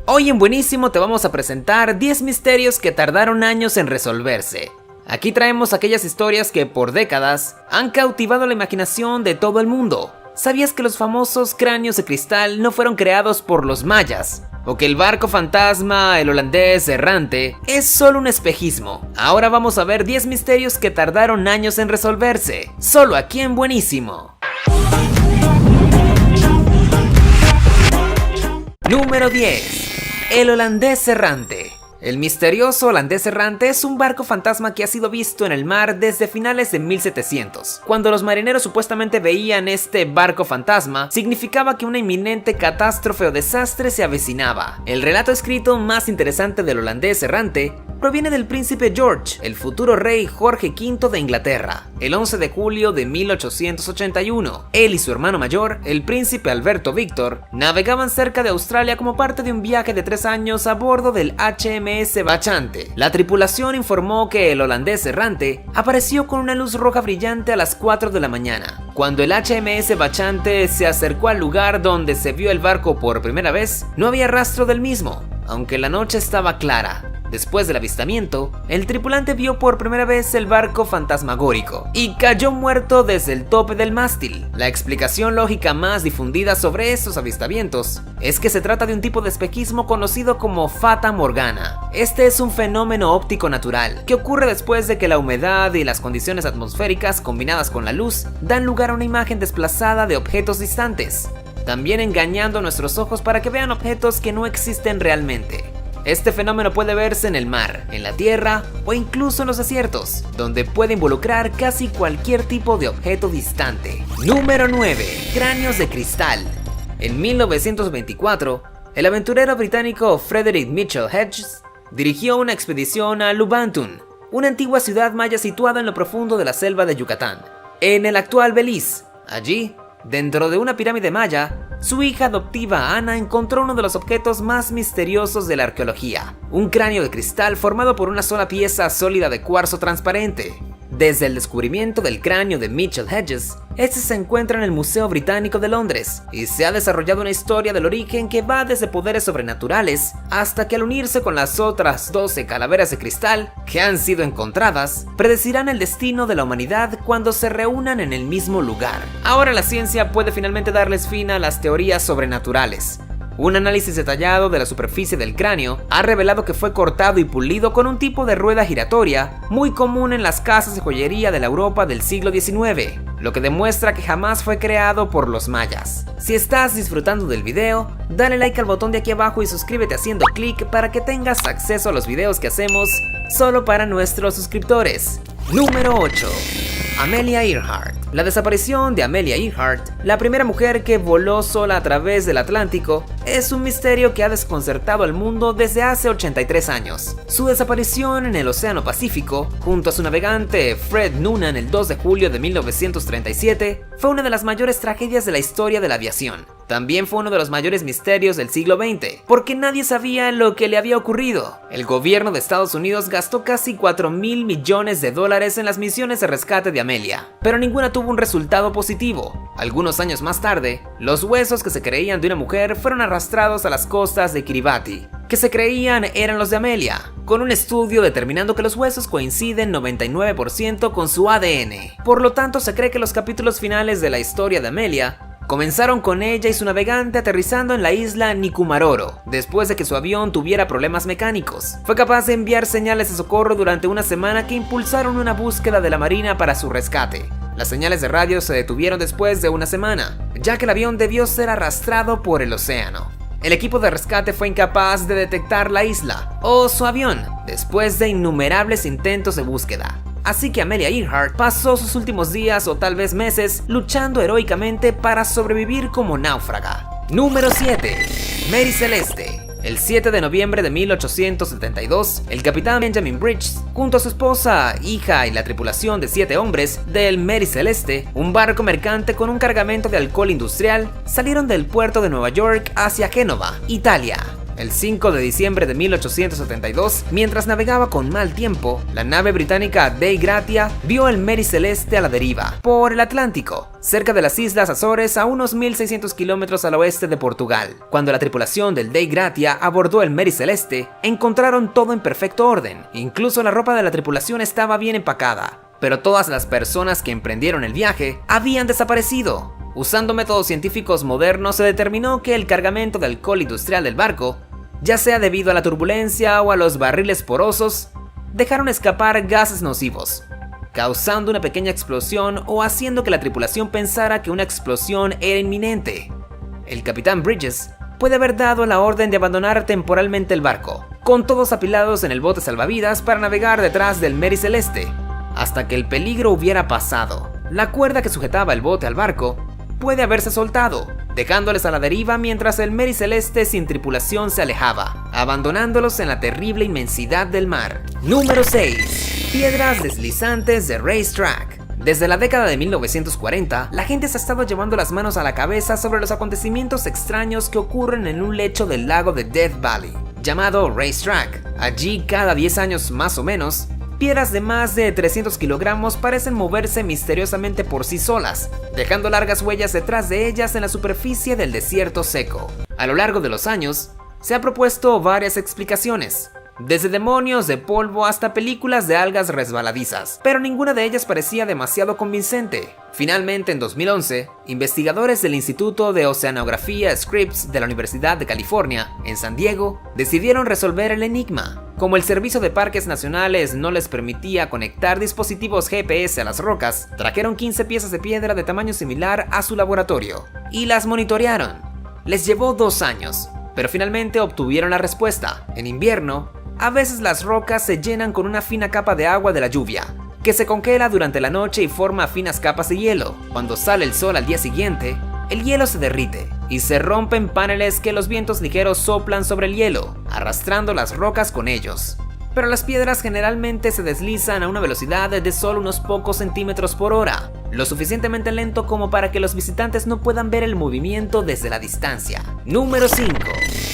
Hoy en Buenísimo te vamos a presentar 10 misterios que tardaron años en resolverse. Aquí traemos aquellas historias que por décadas han cautivado la imaginación de todo el mundo. ¿Sabías que los famosos cráneos de cristal no fueron creados por los mayas? ¿O que el barco fantasma, el holandés errante, es solo un espejismo? Ahora vamos a ver 10 misterios que tardaron años en resolverse, solo aquí en Buenísimo. Número 10. El holandés errante. El misterioso holandés errante es un barco fantasma que ha sido visto en el mar desde finales de 1700. Cuando los marineros supuestamente veían este barco fantasma, significaba que una inminente catástrofe o desastre se avecinaba. El relato escrito más interesante del holandés errante proviene del príncipe George, el futuro rey Jorge V de Inglaterra, el 11 de julio de 1881. Él y su hermano mayor, el príncipe Alberto Víctor, navegaban cerca de Australia como parte de un viaje de 3 años a bordo del HMS Bachante. La tripulación informó que el holandés errante apareció con una luz roja brillante a las 4 de la mañana. Cuando el HMS Bachante se acercó al lugar donde se vio el barco por primera vez, no había rastro del mismo, aunque la noche estaba clara. Después del avistamiento, el tripulante vio por primera vez el barco fantasmagórico y cayó muerto desde el tope del mástil. La explicación lógica más difundida sobre estos avistamientos es que se trata de un tipo de espejismo conocido como Fata Morgana. Este es un fenómeno óptico natural que ocurre después de que la humedad y las condiciones atmosféricas combinadas con la luz dan lugar a una imagen desplazada de objetos distantes, también engañando a nuestros ojos para que vean objetos que no existen realmente. Este fenómeno puede verse en el mar, en la tierra o incluso en los desiertos, donde puede involucrar casi cualquier tipo de objeto distante. Número 9. Cráneos de cristal. En 1924, el aventurero británico Frederick Mitchell Hedges dirigió una expedición a Lubantun, una antigua ciudad maya situada en lo profundo de la selva de Yucatán, en el actual Belice. Allí, dentro de una pirámide maya, su hija adoptiva Ana encontró uno de los objetos más misteriosos de la arqueología, un cráneo de cristal formado por una sola pieza sólida de cuarzo transparente. Desde el descubrimiento del cráneo de Mitchell Hedges, este se encuentra en el Museo Británico de Londres y se ha desarrollado una historia del origen que va desde poderes sobrenaturales hasta que al unirse con las otras 12 calaveras de cristal que han sido encontradas, predecirán el destino de la humanidad cuando se reúnan en el mismo lugar. Ahora la ciencia puede finalmente darles fin a las teorías sobrenaturales. Un análisis detallado de la superficie del cráneo ha revelado que fue cortado y pulido con un tipo de rueda giratoria muy común en las casas de joyería de la Europa del siglo XIX, lo que demuestra que jamás fue creado por los mayas. Si estás disfrutando del video, dale like al botón de aquí abajo y suscríbete haciendo clic para que tengas acceso a los videos que hacemos solo para nuestros suscriptores. Número 8. Amelia Earhart. La desaparición de Amelia Earhart, la primera mujer que voló sola a través del Atlántico, es un misterio que ha desconcertado al mundo desde hace 83 años. Su desaparición en el Océano Pacífico, junto a su navegante Fred Noonan el 2 de julio de 1937, fue una de las mayores tragedias de la historia de la aviación. También fue uno de los mayores misterios del siglo XX, porque nadie sabía lo que le había ocurrido. El gobierno de Estados Unidos gastó casi $4.000 millones en las misiones de rescate de Amelia, pero ninguna tuvo un resultado positivo. Algunos años más tarde, los huesos que se creían de una mujer fueron arrastrados a las costas de Kiribati, que se creían eran los de Amelia, con un estudio determinando que los huesos coinciden 99% con su ADN. Por lo tanto, se cree que los capítulos finales de la historia de Amelia comenzaron con ella y su navegante aterrizando en la isla Nikumaroro, después de que su avión tuviera problemas mecánicos. Fue capaz de enviar señales de socorro durante una semana que impulsaron una búsqueda de la marina para su rescate. Las señales de radio se detuvieron después de una semana, ya que el avión debió ser arrastrado por el océano. El equipo de rescate fue incapaz de detectar la isla o su avión después de innumerables intentos de búsqueda. Así que Amelia Earhart pasó sus últimos días o tal vez meses luchando heroicamente para sobrevivir como náufraga. Número 7. Mary Celeste. El 7 de noviembre de 1872, el capitán Benjamin Bridges, junto a su esposa, hija y la tripulación de 7 hombres del Mary Celeste, un barco mercante con un cargamento de alcohol industrial, salieron del puerto de Nueva York hacia Génova, Italia. El 5 de diciembre de 1872, mientras navegaba con mal tiempo, la nave británica Dei Gratia vio el Mary Celeste a la deriva por el Atlántico, cerca de las Islas Azores a unos 1600 kilómetros al oeste de Portugal. Cuando la tripulación del Dei Gratia abordó el Mary Celeste, encontraron todo en perfecto orden, incluso la ropa de la tripulación estaba bien empacada, pero todas las personas que emprendieron el viaje habían desaparecido. Usando métodos científicos modernos se determinó que el cargamento de alcohol industrial del barco, ya sea debido a la turbulencia o a los barriles porosos, dejaron escapar gases nocivos, causando una pequeña explosión o haciendo que la tripulación pensara que una explosión era inminente. El capitán Bridges puede haber dado la orden de abandonar temporalmente el barco, con todos apilados en el bote salvavidas para navegar detrás del Mary Celeste, hasta que el peligro hubiera pasado. La cuerda que sujetaba el bote al barco puede haberse soltado, dejándoles a la deriva mientras el Mary Celeste sin tripulación se alejaba, abandonándolos en la terrible inmensidad del mar. Número 6. Piedras deslizantes de Racetrack. Desde la década de 1940, la gente se ha estado llevando las manos a la cabeza sobre los acontecimientos extraños que ocurren en un lecho del lago de Death Valley, llamado Racetrack. Allí, cada 10 años más o menos, piedras de más de 300 kilogramos parecen moverse misteriosamente por sí solas, dejando largas huellas detrás de ellas en la superficie del desierto seco. A lo largo de los años, se ha propuesto varias explicaciones, desde demonios de polvo hasta películas de algas resbaladizas, pero ninguna de ellas parecía demasiado convincente. Finalmente, en 2011, investigadores del Instituto de Oceanografía Scripps de la Universidad de California, en San Diego, decidieron resolver el enigma. Como el Servicio de Parques Nacionales no les permitía conectar dispositivos GPS a las rocas, trajeron 15 piezas de piedra de tamaño similar a su laboratorio y las monitorearon. Les llevó 2 años, pero finalmente obtuvieron la respuesta. En invierno, a veces las rocas se llenan con una fina capa de agua de la lluvia, que se congela durante la noche y forma finas capas de hielo. Cuando sale el sol al día siguiente, el hielo se derrite y se rompen paneles que los vientos ligeros soplan sobre el hielo, arrastrando las rocas con ellos. Pero las piedras generalmente se deslizan a una velocidad de solo unos pocos centímetros por hora, lo suficientemente lento como para que los visitantes no puedan ver el movimiento desde la distancia. Número 5.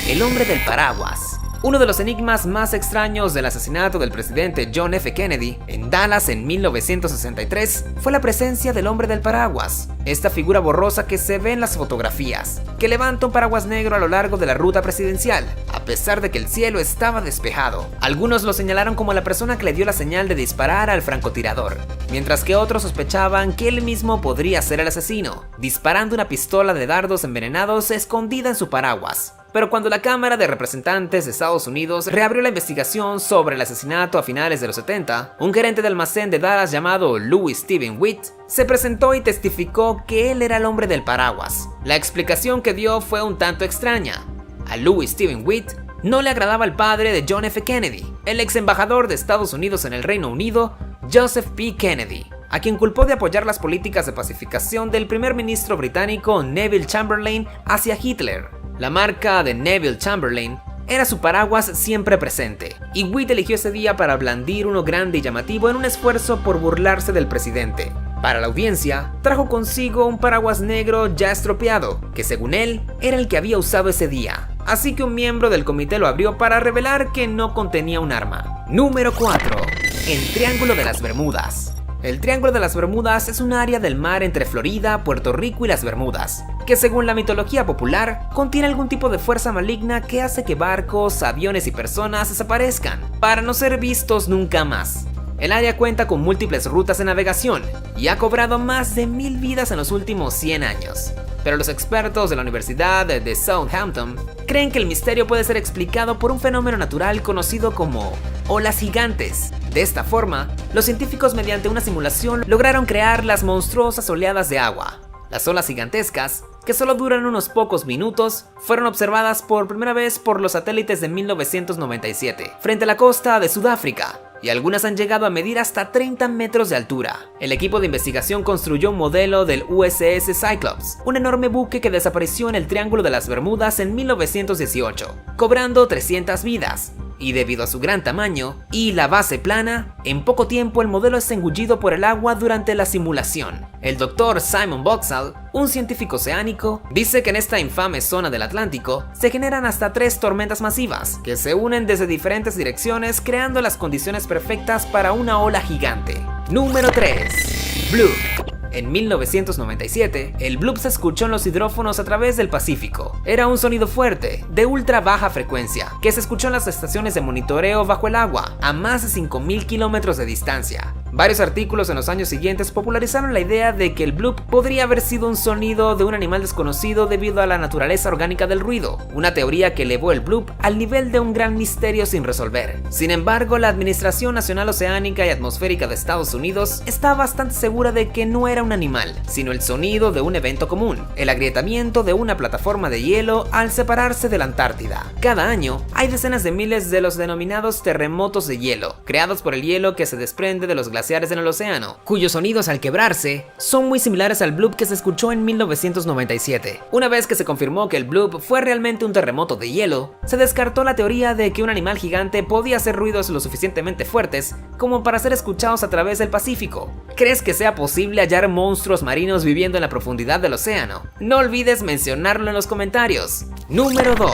El hombre del paraguas. Uno de los enigmas más extraños del asesinato del presidente John F. Kennedy en Dallas en 1963 fue la presencia del hombre del paraguas, esta figura borrosa que se ve en las fotografías, que levanta un paraguas negro a lo largo de la ruta presidencial, a pesar de que el cielo estaba despejado. Algunos lo señalaron como la persona que le dio la señal de disparar al francotirador, mientras que otros sospechaban que él mismo podría ser el asesino, disparando una pistola de dardos envenenados escondida en su paraguas. Pero cuando la Cámara de Representantes de Estados Unidos reabrió la investigación sobre el asesinato a finales de los 70, un gerente de almacén de Dallas llamado Louis Steven Witt se presentó y testificó que él era el hombre del paraguas. La explicación que dio fue un tanto extraña. A Louis Steven Witt no le agradaba el padre de John F. Kennedy, el ex embajador de Estados Unidos en el Reino Unido, Joseph P. Kennedy, a quien culpó de apoyar las políticas de pacificación del primer ministro británico Neville Chamberlain hacia Hitler. La marca de Neville Chamberlain era su paraguas siempre presente, y Witt eligió ese día para blandir uno grande y llamativo en un esfuerzo por burlarse del presidente. Para la audiencia, trajo consigo un paraguas negro ya estropeado, que según él, era el que había usado ese día. Así que un miembro del comité lo abrió para revelar que no contenía un arma. Número 4. El Triángulo de las Bermudas. El Triángulo de las Bermudas es un área del mar entre Florida, Puerto Rico y las Bermudas, que según la mitología popular, contiene algún tipo de fuerza maligna que hace que barcos, aviones y personas desaparezcan, para no ser vistos nunca más. El área cuenta con múltiples rutas de navegación y ha cobrado más de 1000 vidas en los últimos 100 años. Pero los expertos de la Universidad de Southampton creen que el misterio puede ser explicado por un fenómeno natural conocido como olas gigantes. De esta forma, los científicos mediante una simulación lograron crear las monstruosas oleadas de agua. Las olas gigantescas, que solo duran unos pocos minutos, fueron observadas por primera vez por los satélites de 1997, frente a la costa de Sudáfrica, y algunas han llegado a medir hasta 30 metros de altura. El equipo de investigación construyó un modelo del USS Cyclops, un enorme buque que desapareció en el Triángulo de las Bermudas en 1918, cobrando 300 vidas, y debido a su gran tamaño y la base plana, en poco tiempo el modelo es engullido por el agua durante la simulación. El Dr. Simon Boxall, un científico oceánico, dice que en esta infame zona del Atlántico se generan hasta 3 tormentas masivas que se unen desde diferentes direcciones creando las condiciones perfectas para una ola gigante. Número 3. Bloop. En 1997, el bloop se escuchó en los hidrófonos a través del Pacífico. Era un sonido fuerte, de ultra baja frecuencia, que se escuchó en las estaciones de monitoreo bajo el agua, a más de 5.000 kilómetros de distancia. Varios artículos en los años siguientes popularizaron la idea de que el bloop podría haber sido un sonido de un animal desconocido debido a la naturaleza orgánica del ruido, una teoría que elevó el bloop al nivel de un gran misterio sin resolver. Sin embargo, la Administración Nacional Oceánica y Atmosférica de Estados Unidos está bastante segura de que no era un animal, sino el sonido de un evento común, el agrietamiento de una plataforma de hielo al separarse de la Antártida. Cada año hay decenas de miles de los denominados terremotos de hielo, creados por el hielo que se desprende de los glaciares en el océano, cuyos sonidos al quebrarse son muy similares al bloop que se escuchó en 1997. Una vez que se confirmó que el bloop fue realmente un terremoto de hielo, se descartó la teoría de que un animal gigante podía hacer ruidos lo suficientemente fuertes como para ser escuchados a través del Pacífico. ¿Crees que sea posible hallar monstruos marinos viviendo en la profundidad del océano? No olvides mencionarlo en los comentarios. Número 2.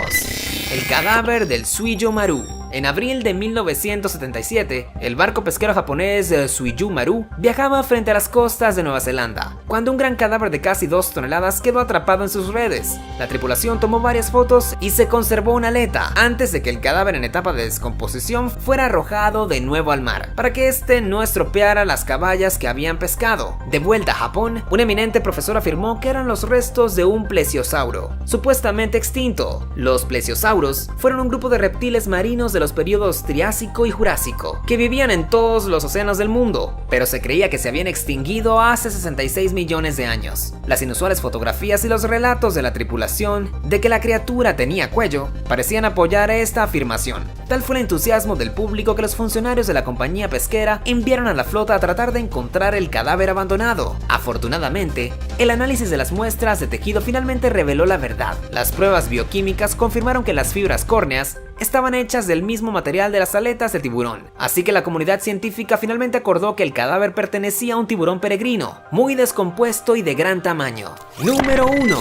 El cadáver del Suiyo Maru. En abril de 1977, el barco pesquero japonés Suiyu Maru viajaba frente a las costas de Nueva Zelanda, cuando un gran cadáver de casi 2 toneladas quedó atrapado en sus redes. La tripulación tomó varias fotos y se conservó una aleta antes de que el cadáver en etapa de descomposición fuera arrojado de nuevo al mar, para que este no estropeara las cabayas que habían pescado. De vuelta a Japón, un eminente profesor afirmó que eran los restos de un plesiosauro, supuestamente extinto. Los plesiosauros fueron un grupo de reptiles marinos de los periodos Triásico y Jurásico, que vivían en todos los océanos del mundo, pero se creía que se habían extinguido hace 66 millones de años. Las inusuales fotografías y los relatos de la tripulación de que la criatura tenía cuello parecían apoyar esta afirmación. Tal fue el entusiasmo del público que los funcionarios de la compañía pesquera enviaron a la flota a tratar de encontrar el cadáver abandonado. Afortunadamente, el análisis de las muestras de tejido finalmente reveló la verdad. Las pruebas bioquímicas confirmaron que las fibras córneas estaban hechas del mismo material de las aletas del tiburón, así que la comunidad científica finalmente acordó que el cadáver pertenecía a un tiburón peregrino, muy descompuesto y de gran tamaño. Número 1.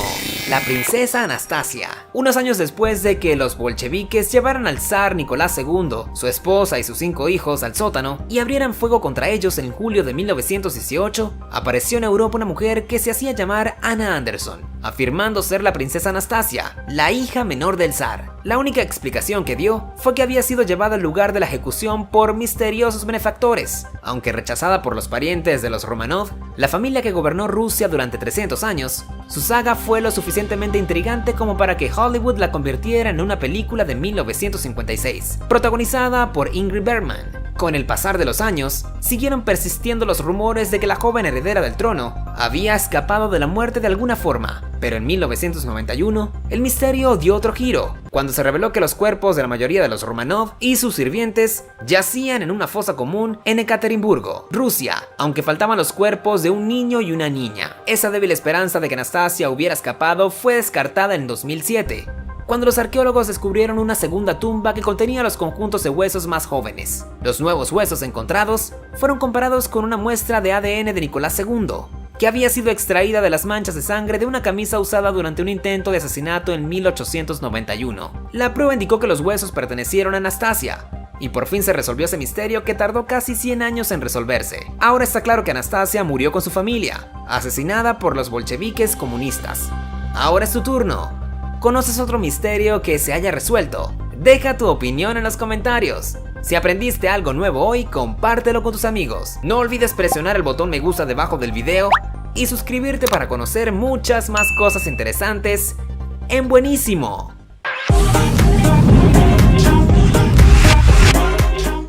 La princesa Anastasia. Unos años después de que los bolcheviques llevaran al zar Nicolás II, su esposa y sus 5 hijos al sótano y abrieran fuego contra ellos en julio de 1918, apareció en Europa una mujer que se hacía llamar Anna Anderson, afirmando ser la princesa Anastasia, la hija menor del zar. La única explicación que dio fue que había sido llevada al lugar de la ejecución por misteriosos benefactores. Aunque rechazada por los parientes de los Romanov, la familia que gobernó Rusia durante 300 años, su saga fue lo suficientemente intrigante como para que Hollywood la convirtiera en una película de 1956, protagonizada por Ingrid Bergman. Con el pasar de los años, siguieron persistiendo los rumores de que la joven heredera del trono había escapado de la muerte de alguna forma, pero en 1991, el misterio dio otro giro, cuando se reveló que los cuerpos de la mayoría de los Romanov y sus sirvientes yacían en una fosa común en Ekaterimburgo, Rusia, aunque faltaban los cuerpos de un niño y una niña. Esa débil esperanza de que Anastasia hubiera escapado fue descartada en 2007. Cuando los arqueólogos descubrieron una segunda tumba que contenía los conjuntos de huesos más jóvenes. Los nuevos huesos encontrados fueron comparados con una muestra de ADN de Nicolás II, que había sido extraída de las manchas de sangre de una camisa usada durante un intento de asesinato en 1891. La prueba indicó que los huesos pertenecieron a Anastasia, y por fin se resolvió ese misterio que tardó casi 100 años en resolverse. Ahora está claro que Anastasia murió con su familia, asesinada por los bolcheviques comunistas. Ahora es tu turno. ¿Conoces otro misterio que se haya resuelto? Deja tu opinión en los comentarios. Si aprendiste algo nuevo hoy, compártelo con tus amigos. No olvides presionar el botón me gusta debajo del video y suscribirte para conocer muchas más cosas interesantes en Buenísimo.